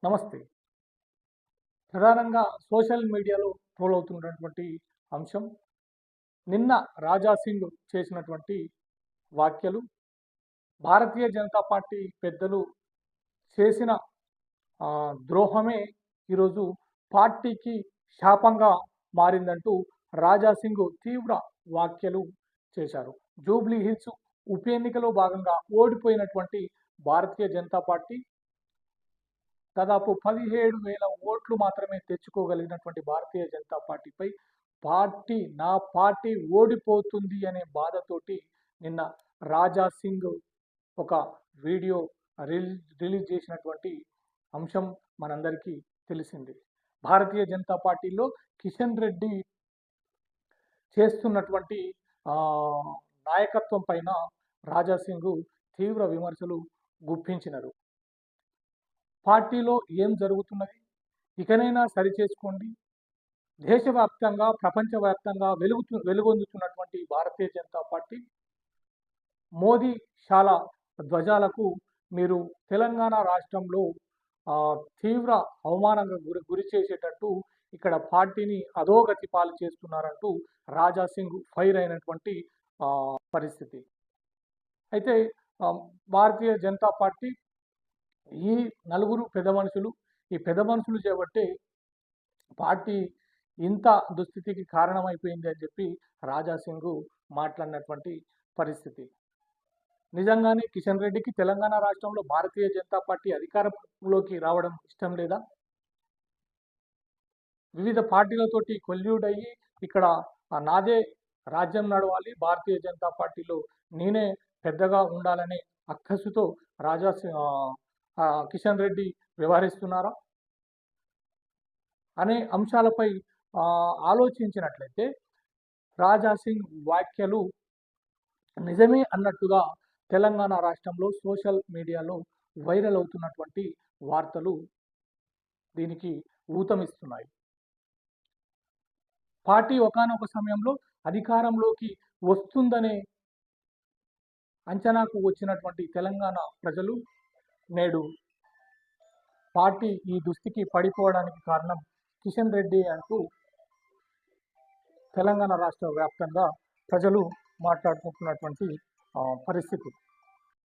నమస్తే. ప్రధానంగా సోషల్ మీడియాలో ట్రోల్ అవుతున్నటువంటి అంశం నిన్న రాజా సింగ్ చేసినటువంటి వ్యాఖ్యలు భారతీయ జనతా పార్టీ పెద్దలు చేసిన ద్రోహమే ఈరోజు పార్టీకి శాపంగా మారిందంటూ రాజా సింగ్ తీవ్ర వ్యాఖ్యలు చేశారు. జూబ్లీ హిల్స్ ఉప ఎన్నికలో భాగంగా ఓడిపోయినటువంటి భారతీయ జనతా పార్టీ దాదాపు 17,000 ఓట్లు మాత్రమే తెచ్చుకోగలిగినటువంటి భారతీయ జనతా పార్టీపై నా పార్టీ ఓడిపోతుంది అనే బాధతోటి నిన్న రాజా సింగ్ ఒక వీడియో రిలీజ్ చేసినటువంటి అంశం మనందరికీ తెలిసింది. భారతీయ జనతా పార్టీలో కిషన్ రెడ్డి చేస్తున్నటువంటి నాయకత్వం పైన రాజా సింగ్ తీవ్ర విమర్శలు గుప్పించినారు. పార్టీలో ఏం జరుగుతున్నది, ఇకనైనా సరిచేసుకోండి. దేశవ్యాప్తంగా ప్రపంచవ్యాప్తంగా వెలుగొందుతున్నటువంటి భారతీయ జనతా పార్టీ మోదీ శాల ధ్వజాలకు మీరు తెలంగాణ రాష్ట్రంలో తీవ్ర అవమానంగా గురి చేసేటట్టు ఇక్కడ పార్టీని అధోగతి పాలు చేస్తున్నారంటూ రాజా సింగ్ ఫైర్ అయినటువంటి పరిస్థితి. అయితే భారతీయ జనతా పార్టీ ఈ నలుగురు ఈ పెద్ద మనుషులు చేపట్టే పార్టీ ఇంత దుస్థితికి కారణమైపోయింది అని చెప్పి రాజా సింగ్ మాట్లాడినటువంటి పరిస్థితి. నిజంగానే కిషన్ రెడ్డికి తెలంగాణ రాష్ట్రంలో భారతీయ జనతా పార్టీ అధికారంలోకి రావడం ఇష్టం లేదా? వివిధ పార్టీలతోటి కొల్యూడ్ అయ్యి ఇక్కడ నాదే రాజ్యం నడవాలి, భారతీయ జనతా పార్టీలో నేనే పెద్దగా ఉండాలనే అక్కసుతో కిషన్ రెడ్డి వ్యవహరిస్తున్నారా అనే అంశాలపై ఆలోచించినట్లయితే రాజా సింగ్ వ్యాఖ్యలు నిజమే అన్నట్టుగా తెలంగాణ రాష్ట్రంలో సోషల్ మీడియాలో వైరల్ అవుతున్నటువంటి వార్తలు దీనికి ఊతమిస్తున్నాయి. పార్టీ ఒకానొక సమయంలో అధికారంలోకి వస్తుందనే అంచనాకు వచ్చినటువంటి తెలంగాణ ప్రజలు నేడు పార్టీ ఈ దుస్థితికి పడిపోవడానికి కారణం కిషన్ రెడ్డి అంటూ తెలంగాణ రాష్ట్ర వ్యాప్తంగా ప్రజలు మాట్లాడుకుంటున్నటువంటి పరిస్థితి.